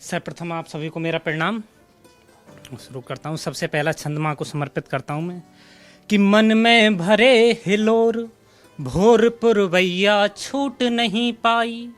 सर्वप्रथम आप सभी को मेरा प्रणाम। शुरू करता हूँ। सबसे पहला छंद माँ को समर्पित करता हूँ मैं कि मन में भरे हिलोर भोर पुरवैया छूट नहीं पाई।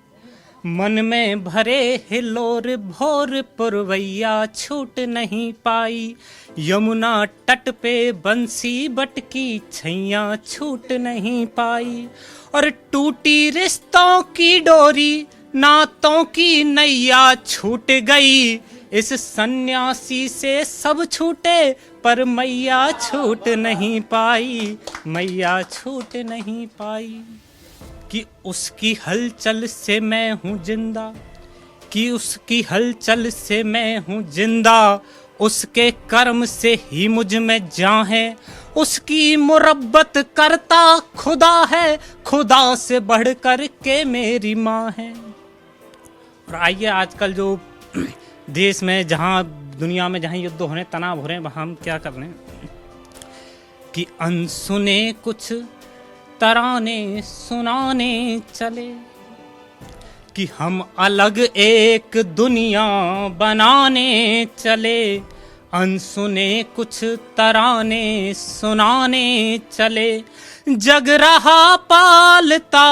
मन में भरे हिलोर भोर पुरवैया छूट नहीं पाई। यमुना तट पे बंसी बटकी छैया छूट नहीं पाई। और टूटी रिश्तों की डोरी नातों की नैया छूट गई। इस सन्यासी से सब छूटे पर मैया छूट नहीं पाई। मैया छूट नहीं पाई। कि उसकी हलचल से मैं हूँ जिंदा, कि उसकी हलचल से मैं हूँ जिंदा। उसके कर्म से ही मुझ में जान है। उसकी मुरब्बत करता खुदा है, खुदा से बढ़ कर के मेरी माँ है। और आइए आजकल जो देश में जहाँ दुनिया में जहाँ युद्ध हो रहे तनाव हो रहे हैं वहाँ हम क्या कर रहे हैं कि अनसुने कुछ तराने सुनाने चले कि हम अलग एक दुनिया बनाने चले। अनसुने कुछ तराने सुनाने चले। जग रहा पालता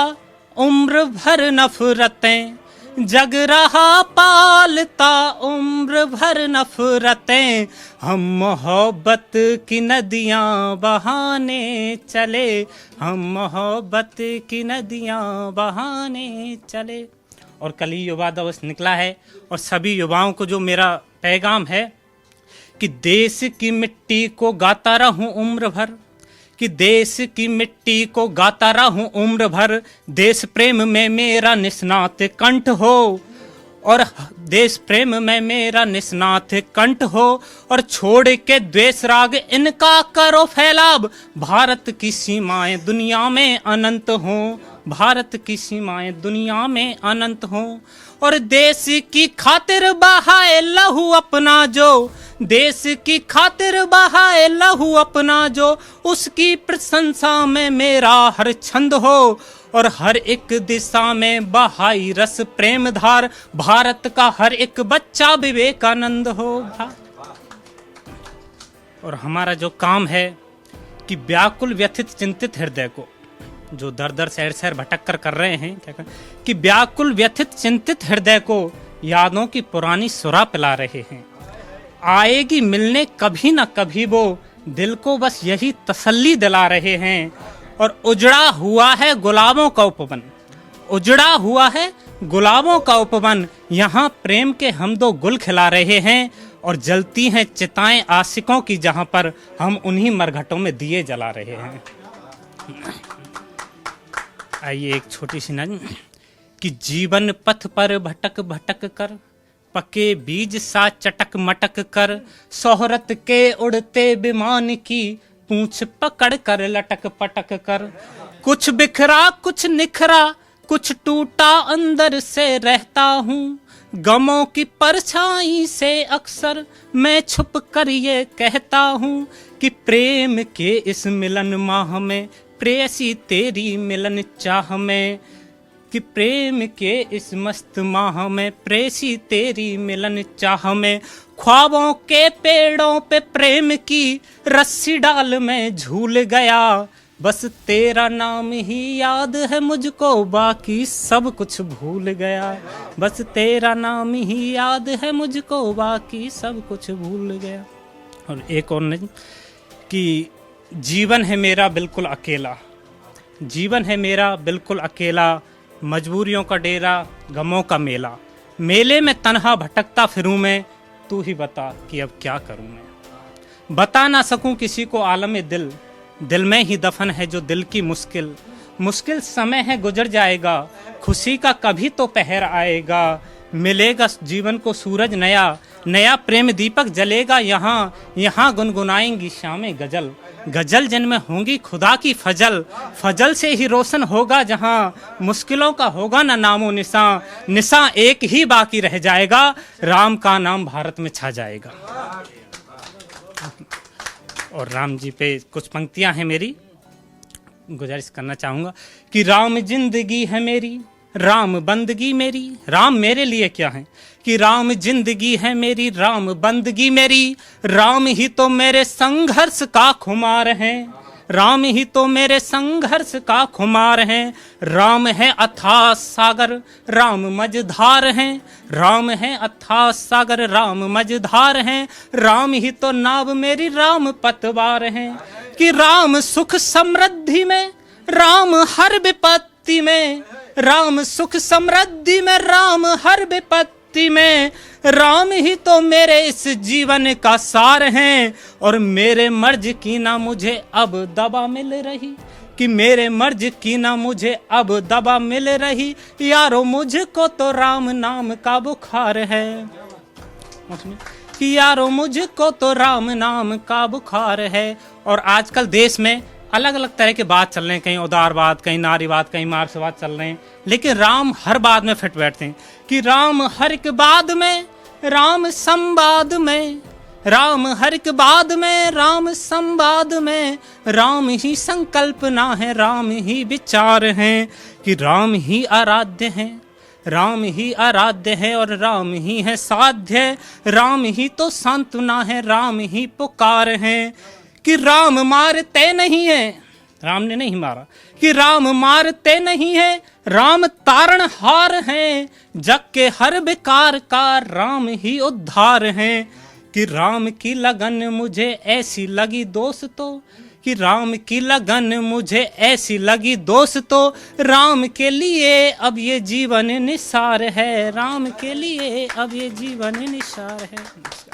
उम्र भर नफरतें, जग रहा पालता उम्र भर नफरतें। हम मोहब्बत की नदियाँ बहाने चले, हम मोहब्बत की नदियाँ बहाने चले। और कल ही युवा दिवस निकला है और सभी युवाओं को जो मेरा पैगाम है कि देश की मिट्टी को गाता रहूं उम्र भर, कि देश की मिट्टी को गाता रहूं उम्र भर। देश प्रेम में मेरा निस्नात कंठ हो, और देश प्रेम में मेरा निस्नात कंठ हो। और छोड़ के द्वेष राग इनका करो फैलाव। भारत की सीमाएं दुनिया में अनंत हो, भारत की सीमाएं दुनिया में अनंत हो। और देश की खातिर बहाए लहू अपना जो, देश की खातिर बहाए लहू अपना जो। उसकी प्रशंसा में मेरा हर छंद हो, और हर एक दिशा में बहाई रस प्रेम धार। भारत का हर एक बच्चा विवेकानंद हो। और हमारा जो काम है कि व्याकुल व्यथित चिंतित हृदय को, जो दर दर शहर शहर भटक कर रहे हैं, क्या कर कि व्याकुल व्यथित चिंतित हृदय को यादों की पुरानी सुरा पिला रहे हैं। आएगी मिलने कभी ना कभी वो, दिल को बस यही तसल्ली दिला रहे हैं। और उजड़ा हुआ है गुलाबों का उपवन, उजड़ा हुआ है गुलाबों का उपवन। यहाँ प्रेम के हम दो गुल खिला रहे हैं। और जलती हैं चिताएं आशिकों की, जहाँ पर हम उन्हीं मरघटों में दिए जला रहे हैं। आइए एक छोटी सी नज़र कि जीवन पथ पर भटक भटक कर, पके बीज सा चटक मटक कर। शोहरत के उड़ते विमान की पूंछ पकड़ कर लटक पटक कर। कुछ बिखरा कुछ निखरा कुछ टूटा अंदर से रहता हूँ। गमों की परछाई से अक्सर मैं छुप कर ये कहता हूँ कि प्रेम के इस मिलन माह में प्रेयसी तेरी मिलन चाह में, कि प्रेम के इस मस्त माह में प्रेयसी तेरी मिलन चाह में। ख्वाबों के पेड़ों पे प्रेम की रस्सी डाल मैं झूल गया। बस तेरा नाम ही याद है मुझको, बाकी सब कुछ भूल गया। बस तेरा नाम ही याद है मुझको, बाकी सब कुछ भूल गया। और एक और नहीं कि जीवन है मेरा बिल्कुल अकेला, जीवन है मेरा बिल्कुल अकेला। मजबूरियों का डेरा गमों का मेला, मेले में तन्हा भटकता फिरूं मैं। तू ही बता कि अब क्या करूं मैं। बता ना सकूं किसी को आलम दिल, दिल में ही दफन है जो दिल की मुश्किल। मुश्किल समय है गुजर जाएगा, खुशी का कभी तो पहर आएगा। मिलेगा जीवन को सूरज नया, नया प्रेम दीपक जलेगा। यहाँ यहाँ गुनगुनाएंगी शामें गजल, गजल जिनमें होंगी खुदा की फजल। फजल से ही रोशन होगा जहाँ, मुश्किलों का होगा ना नामो निशां। निशां एक ही बाकी रह जाएगा, राम का नाम भारत में छा जाएगा। और राम जी पे कुछ पंक्तियां हैं मेरी, गुजारिश करना चाहूँगा कि राम जिंदगी है मेरी, राम बंदगी मेरी। राम मेरे लिए क्या है कि राम जिंदगी है मेरी, राम बंदगी मेरी। राम ही तो मेरे संघर्ष का खुमार है, राम ही तो मेरे संघर्ष का खुमार है। राम है अथाह सागर, राम मझधार है। राम है अथाह सागर, राम मझधार है। राम ही तो नाव मेरी, राम पतवार है। कि राम सुख समृद्धि में, राम हर विपत्ति में। राम सुख समृद्धि में, राम हर विपत्ति में। राम ही तो मेरे इस जीवन का सार हैं। और मेरे मर्ज की ना मुझे अब दवा मिल रही, कि मेरे मर्ज की ना मुझे अब दवा मिल रही। यारो मुझको तो राम नाम का बुखार है, कि यारो मुझको तो राम नाम का बुखार है। और आजकल देश में अलग अलग तरह के बात चल रहे हैं, कहीं उदारवाद, कहीं नारीवाद, कहीं मार्क्सवाद चल रहे हैं, लेकिन राम हर बात में फिट बैठते हैं। कि राम हर एक बात में, राम संवाद में। राम हर एक बात में, राम संवाद में। राम ही संकल्पना है, राम ही विचार है। कि राम ही आराध्य है, राम ही आराध्य है। और राम ही है साध्य, राम ही तो सांत्वना है, राम ही पुकार है। कि राम मारते नहीं है, राम ने नहीं मारा। कि राम मारते नहीं है, राम तारणहार है। जग के हर विकार का राम ही उद्धार है। कि राम की लगन मुझे ऐसी लगी दोस्तों, कि राम की लगन मुझे ऐसी लगी दोस्तों। राम के लिए अब ये जीवन निसार है, राम के लिए अब ये जीवन निसार है।